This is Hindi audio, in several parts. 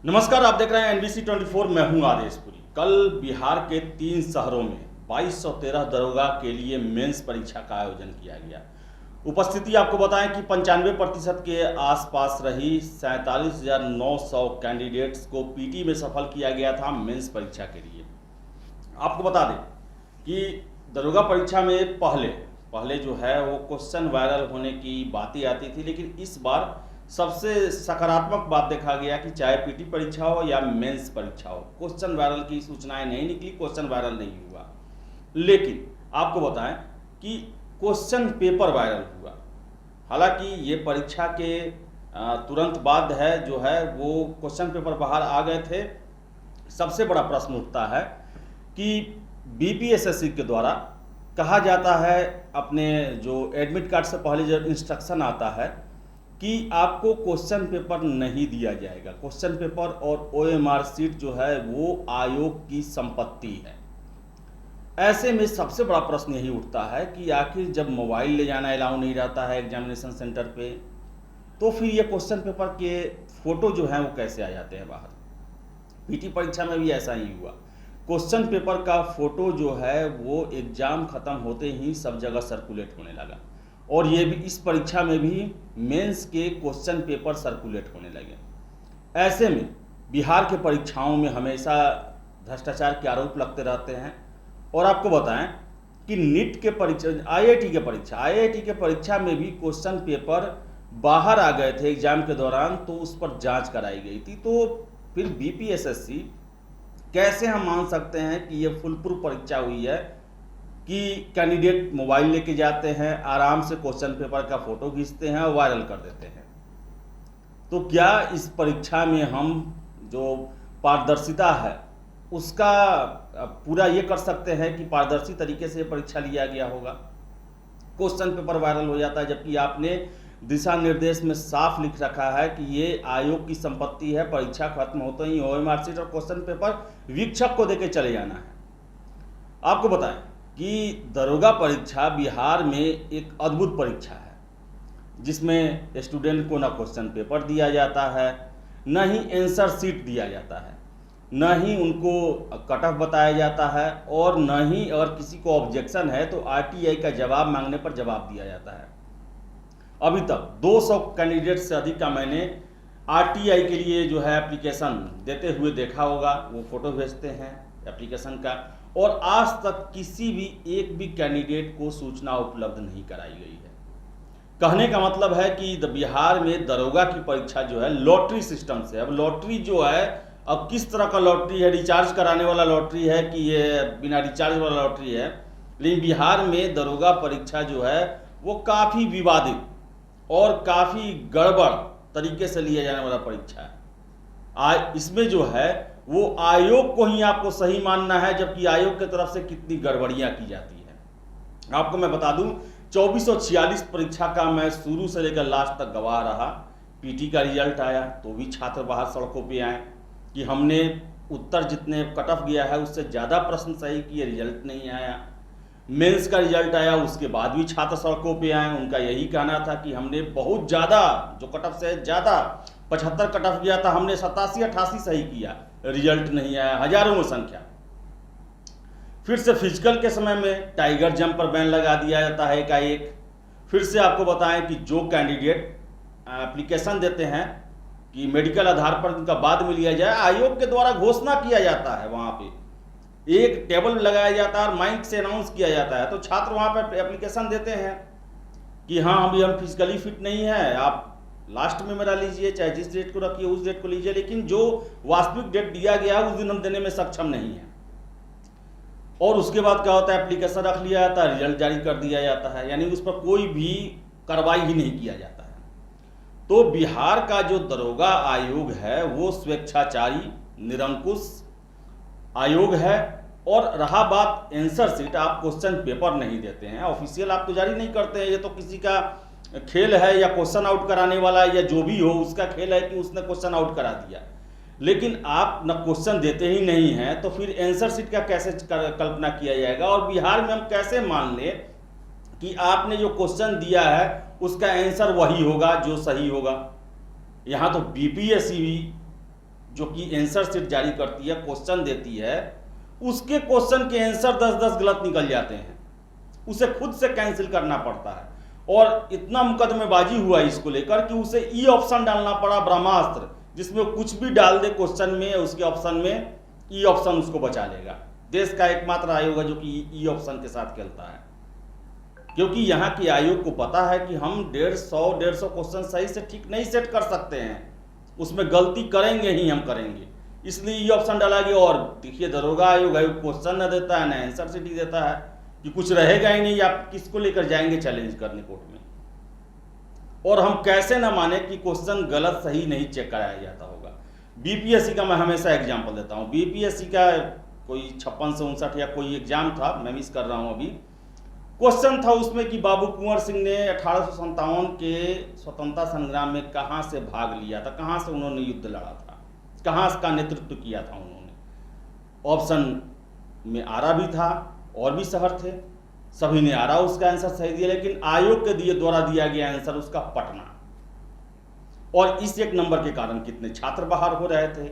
नमस्कार, आप देख रहे हैं NBC 24। मैं हूं आदेशपुरी। कल बिहार के 3 शहरों में 2213 दरोगा के लिए मेंस परीक्षा का आयोजन किया गया। उपस्थिति आपको बताएं कि 95% के आसपास रही। 47,900 कैंडिडेट्स को पीटी में सफल किया गया था मेंस परीक्षा के लिए। आपको बता दें कि दरोगा परीक्षा में पहले जो है वो क्वेश्चन वायरल होने की बातें आती थी, लेकिन इस बार सबसे सकारात्मक बात देखा गया कि चाहे पीटी परीक्षा हो या मेंस परीक्षा हो, क्वेश्चन वायरल की सूचनाएं नहीं निकली, क्वेश्चन वायरल नहीं हुआ। लेकिन आपको बताएं कि क्वेश्चन पेपर वायरल हुआ। हालांकि ये परीक्षा के तुरंत बाद है जो है वो क्वेश्चन पेपर बाहर आ गए थे। सबसे बड़ा प्रश्न उठता है कि बीपीएसएससी के द्वारा कहा जाता है, अपने जो एडमिट कार्ड से पहले जो इंस्ट्रक्शन आता है कि आपको क्वेश्चन पेपर नहीं दिया जाएगा। क्वेश्चन पेपर और ओएमआर शीट जो है वो आयोग की संपत्ति है। ऐसे में सबसे बड़ा प्रश्न यही उठता है कि आखिर जब मोबाइल ले जाना अलाउ नहीं रहता है एग्जामिनेशन सेंटर पे, तो फिर ये क्वेश्चन पेपर के फोटो जो हैं वो कैसे आ जाते हैं बाहर। पीटी परीक्षा में भी ऐसा ही हुआ। क्वेश्चन पेपर का फोटो जो है वो एग्जाम खत्म होते ही सब जगह सर्कुलेट होने लगा, और ये भी इस परीक्षा में भी मेंस के क्वेश्चन पेपर सर्कुलेट होने लगे। ऐसे में बिहार के परीक्षाओं में हमेशा भ्रष्टाचार के आरोप लगते रहते हैं। और आपको बताएं कि नीट के परीक्षा, आईआईटी के परीक्षा में भी क्वेश्चन पेपर बाहर आ गए थे एग्जाम के दौरान, तो उस पर जांच कराई गई थी। तो फिर बीपीएसएससी कैसे हम मान सकते हैं कि ये फुल प्रूफ परीक्षा हुई है कि कैंडिडेट मोबाइल लेके जाते हैं, आराम से क्वेश्चन पेपर का फोटो खींचते हैं और वायरल कर देते हैं। तो क्या इस परीक्षा में हम जो पारदर्शिता है उसका पूरा ये कर सकते हैं कि पारदर्शी तरीके से परीक्षा लिया गया होगा? क्वेश्चन पेपर वायरल हो जाता है, जबकि आपने दिशा निर्देश में साफ लिख रखा है कि ये आयोग की संपत्ति है। परीक्षा खत्म होते ही ओएमआर शीट और क्वेश्चन पेपर वीक्षक को देके चले जाना है। आपको बताएं कि दरोगा परीक्षा बिहार में एक अद्भुत परीक्षा है, जिसमें स्टूडेंट को ना क्वेश्चन पेपर दिया जाता है, न ही आंसर शीट दिया जाता है, न ही उनको कट ऑफ बताया जाता है, और न ही अगर किसी को ऑब्जेक्शन है तो आरटीआई का जवाब मांगने पर जवाब दिया जाता है। अभी तक 200 कैंडिडेट से अधिक का मैंने आरटीआई के लिए जो है एप्लीकेशन देते हुए देखा होगा। वो फोटो भेजते हैं एप्लीकेशन का, और आज तक किसी भी एक भी कैंडिडेट को सूचना उपलब्ध नहीं कराई गई है। कहने का मतलब है कि बिहार में दरोगा की परीक्षा जो है लॉटरी सिस्टम से, अब लॉटरी जो है अब किस तरह का लॉटरी है, रिचार्ज कराने वाला लॉटरी है कि ये बिना रिचार्ज वाला लॉटरी है। लेकिन बिहार में दरोगा परीक्षा जो है वो काफ़ी विवादित और काफ़ी गड़बड़ तरीके से लिया जाने वाला परीक्षा है। इसमें जो है वो आयोग को ही आपको सही मानना है, जबकि आयोग की तरफ से कितनी गड़बड़ियां की जाती है। आपको मैं बता दूं, 2446 परीक्षा का मैं शुरू से लेकर लास्ट तक गवाह रहा। पीटी का रिजल्ट आया तो भी छात्र बाहर सड़कों पे आए कि हमने उत्तर जितने कट ऑफ गया है उससे ज़्यादा प्रश्न सही किए, रिजल्ट नहीं आया। मेंस का रिजल्ट आया उसके बाद भी छात्र सड़कों पे आए। उनका यही कहना था कि हमने बहुत ज़्यादा, जो कट ऑफ से ज़्यादा 75 कट ऑफ गया था, हमने 87-88 सही किया, रिजल्ट नहीं आया, हजारों में संख्या। फिर से फिजिकल के समय में टाइगर जंप पर बैन लगा दिया जाता है एकाएक। फिर से आपको बताएं कि जो कैंडिडेट एप्लीकेशन देते हैं कि मेडिकल आधार पर उनका बाद में लिया जाए, आयोग के द्वारा घोषणा किया जाता है, वहां पे एक टेबल लगाया जाता है और माइक से अनाउंस किया जाता है। तो छात्र वहां पर एप्लीकेशन देते हैं कि हाँ अभी हम फिजिकली फिट नहीं है, आप लास्ट में मेरा लीजिए, चाहे जिस डेट को रखिए उस डेट को लीजिए, लेकिन जो वास्तविक डेट दिया गया उस दिन हम देने में सक्षम नहीं है। और उसके बाद क्या होता है, एप्लीकेशन रख लिया जाता है, रिजल्ट जारी कर दिया जाता है, यानी उस पर कोई भी कार्रवाई ही नहीं किया जाता है। तो बिहार का जो दरोगा आयोग है वो स्वेच्छाचारी निरंकुश आयोग है। और रहा बात आंसर शीट, आप क्वेश्चन पेपर नहीं देते हैं, ऑफिशियल आप तो जारी नहीं करते हैं। ये तो किसी का खेल है, या क्वेश्चन आउट कराने वाला है, या जो भी हो उसका खेल है कि उसने क्वेश्चन आउट करा दिया। लेकिन आप न क्वेश्चन देते ही नहीं हैं, तो फिर आंसर शीट का कैसे कल्पना किया जाएगा? और बिहार में हम कैसे मान लें कि आपने जो क्वेश्चन दिया है उसका आंसर वही होगा जो सही होगा? यहाँ तो बीपीएससी जो कि आंसर शीट जारी करती है, क्वेश्चन देती है, उसके क्वेश्चन के आंसर 10-10 गलत निकल जाते हैं, उसे खुद से कैंसिल करना पड़ता है। और इतना मुकदमेबाजी हुआ इसको लेकर कि उसे ई ऑप्शन डालना पड़ा, ब्रह्मास्त्र, जिसमें कुछ भी डाल दे क्वेश्चन में, उसके ऑप्शन में ई ऑप्शन उसको बचा लेगा। देश का एकमात्र आयोग है जो कि ई ऑप्शन के साथ खेलता है, क्योंकि यहाँ के आयोग को पता है कि हम 150 क्वेश्चन सही से ठीक नहीं सेट कर सकते हैं, उसमें गलती करेंगे ही हम करेंगे, इसलिए ई ऑप्शन डाला गया। और देखिए दरोगा आयोग क्वेश्चन न देता है, न आंसर शीट देता है, कि कुछ रहेगा ही नहीं, आप किसको लेकर जाएंगे चैलेंज करने कोर्ट में। और हम कैसे ना माने कि क्वेश्चन गलत सही नहीं चेक कराया जाता होगा। बीपीएससी का मैं हमेशा एग्जाम्पल देता हूँ। बीपीएससी का कोई 56 से 59 या कोई एग्जाम था, मैं मिस कर रहा हूँ अभी। क्वेश्चन था उसमें कि बाबू कुंवर सिंह ने 1857 के स्वतंत्रता संग्राम में कहाँ से भाग लिया था, कहाँ से उन्होंने युद्ध लड़ा था, कहाँ का नेतृत्व किया था उन्होंने। ऑप्शन में आरा भी था और भी शहर थे, सभी ने आरा उसका आंसर सही दिया, लेकिन आयोग के द्वारा दिया गया आंसर उसका पटना। और इस एक नंबर के कारण कितने छात्र बाहर हो रहे थे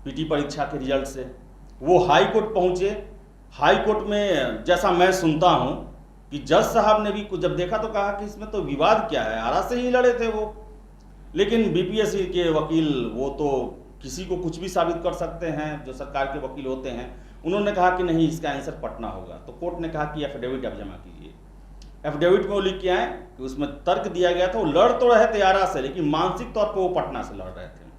पीटी परीक्षा के रिजल्ट से। वो हाई कोर्ट पहुंचे। हाई कोर्ट में जैसा मैं सुनता हूं कि जज साहब ने भी कुछ जब देखा तो कहा कि इसमें तो विवाद क्या है, आरा से ही लड़े थे वो। लेकिन बीपीएससी के वकील वो तो किसी को कुछ भी साबित कर सकते हैं, जो सरकार के वकील होते हैं। उन्होंने कहा कि नहीं, इसका आंसर पटना होगा। तो कोर्ट ने कहा कि एफिडेविट आप जमा कीजिए। एफिडेविट में वो लिख के आए कि उसमें तर्क दिया गया था, वो लड़ तो रहे थे आरा से, लेकिन मानसिक तौर पर वो पटना से लड़ रहे थे।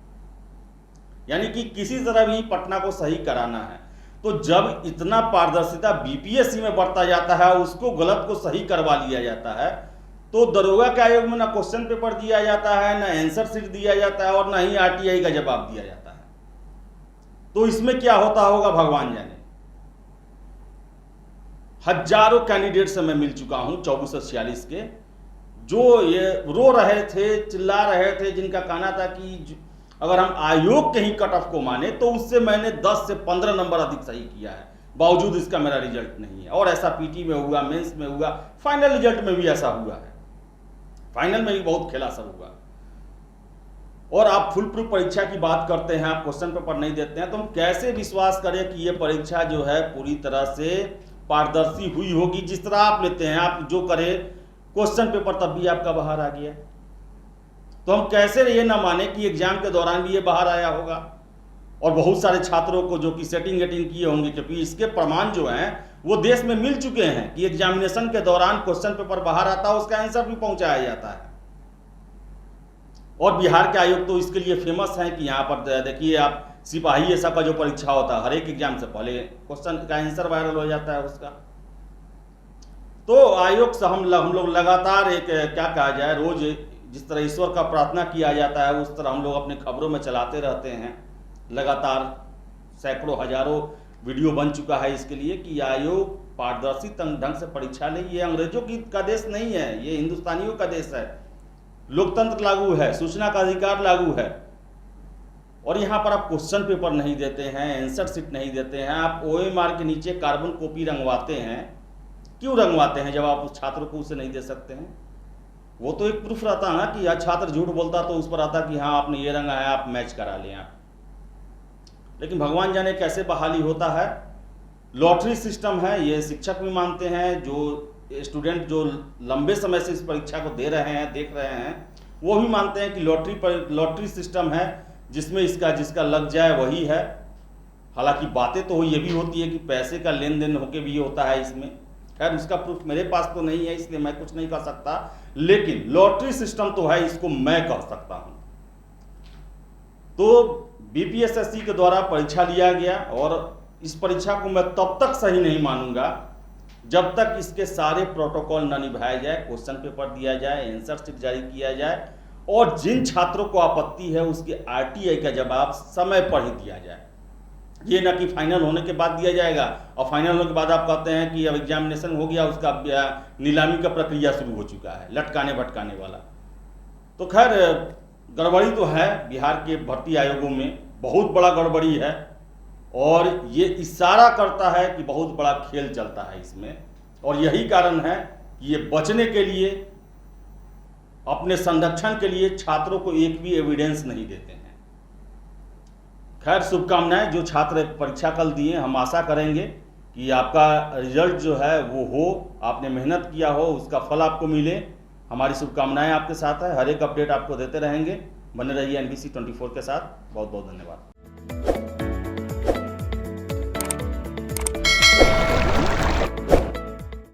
यानी कि किसी तरह भी पटना को सही कराना है। तो जब इतना पारदर्शिता बीपीएससी में बढ़ता जाता है, उसको गलत को सही करवा लिया जाता है, तो दरोगा के आयोग में ना क्वेश्चन पेपर दिया जाता है, ना आंसर शीट दिया जाता है, और ना ही आरटीआई का जवाब दिया जाता है। तो इसमें क्या होता होगा भगवान जाने। हजारों कैंडिडेट से मैं मिल चुका हूं 2446 के, जो ये रो रहे थे, चिल्ला रहे थे, जिनका कहना था कि अगर हम आयोग के ही कट ऑफ को माने तो उससे मैंने 10 से 15 नंबर अधिक सही किया है, बावजूद इसका मेरा रिजल्ट नहीं है। और ऐसा पीटी में हुआ, मेंस में हुआ, फाइनल रिजल्ट में भी ऐसा हुआ है। फाइनल में भी बहुत खेला सब हुआ। और आप फुल प्रूफ परीक्षा की बात करते हैं, आप क्वेश्चन पेपर नहीं देते हैं, तो हम कैसे विश्वास करें कि ये परीक्षा जो है पूरी तरह से पारदर्शी हुई होगी। जिस तरह आप लेते हैं, आप जो करें क्वेश्चन पेपर तब भी आपका बाहर आ गया, तो हम कैसे ये ना माने कि एग्जाम के दौरान भी ये बाहर आया होगा। और बहुत सारे छात्रों को जो कि सेटिंग किए होंगे, क्योंकि इसके प्रमाण जो हैं वो देश में मिल चुके हैं कि एग्जामिनेशन के दौरान क्वेश्चन पेपर बाहर आता है, उसका आंसर भी पहुंचाया जाता है। और बिहार के आयोग तो इसके लिए फेमस है कि यहाँ पर देखिए आप, सिपाही ऐसा का जो परीक्षा होता है, हर एक एग्जाम से पहले क्वेश्चन का आंसर वायरल हो जाता है उसका। तो आयोग से हम लोग लगातार एक क्या कहा जाए, रोज जिस तरह ईश्वर का प्रार्थना किया जाता है, उस तरह हम लोग अपने खबरों में चलाते रहते हैं। लगातार सैकड़ों हजारों वीडियो बन चुका है इसके लिए कि आयोग पारदर्शी ढंग से परीक्षा ले। ये अंग्रेजों का देश नहीं है, ये हिंदुस्तानियों का देश है। लोकतंत्र लागू है, सूचना का अधिकार लागू है। और यहाँ पर आप क्वेश्चन पेपर नहीं देते हैं, आंसर शीट नहीं देते हैं, आप ओएमआर के नीचे कार्बन कॉपी रंगवाते हैं। क्यों रंगवाते हैं जब आप उस छात्र को उसे नहीं दे सकते हैं? वो तो एक प्रूफ रहता है ना कि छात्र झूठ बोलता तो उस पर आता कि हाँ आपने ये रंगा है, आप मैच करा लें आप। लेकिन भगवान जाने कैसे बहाली होता है। लॉटरी सिस्टम है, ये शिक्षक भी मानते हैं, जो स्टूडेंट जो लंबे समय से इस परीक्षा को दे रहे हैं, देख रहे हैं, वो भी मानते हैं कि लॉटरी सिस्टम है, जिसमें जिसका लग जाए वही है। हालांकि बातें तो ये भी होती है कि पैसे का लेन देन होके भी होता है इसमें। खैर उसका प्रूफ मेरे पास तो नहीं है, इसलिए मैं कुछ नहीं कर सकता, लेकिन लॉटरी सिस्टम तो है, इसको मैं कह सकता हूं। तो बीपीएससी के द्वारा परीक्षा लिया गया, और इस परीक्षा को मैं तब तक सही नहीं मानूंगा जब तक इसके सारे प्रोटोकॉल न निभाए जाए, क्वेश्चन पेपर दिया जाए, आंसर शीट जारी किया जाए, और जिन छात्रों को आपत्ति है उसके आरटीआई का जवाब समय पर ही दिया जाए। ये ना कि फाइनल होने के बाद दिया जाएगा और फाइनल होने के बाद आप कहते हैं कि अब एग्जामिनेशन हो गया, उसका नीलामी का प्रक्रिया शुरू हो चुका है, लटकाने भटकाने वाला। तो खैर गड़बड़ी तो है बिहार के भर्ती आयोगों में, बहुत बड़ा गड़बड़ी है, और ये इशारा करता है कि बहुत बड़ा खेल चलता है इसमें। और यही कारण है कि ये बचने के लिए, अपने संरक्षण के लिए छात्रों को एक भी एविडेंस नहीं देते हैं। खैर शुभकामनाएं जो छात्र परीक्षा कल दिए, हम आशा करेंगे कि आपका रिजल्ट जो है वो हो, आपने मेहनत किया हो, उसका फल आपको मिले। हमारी शुभकामनाएं आपके साथ है। हर एक अपडेट आपको देते रहेंगे। बने रहिए NBC 24 के साथ। बहुत बहुत धन्यवाद।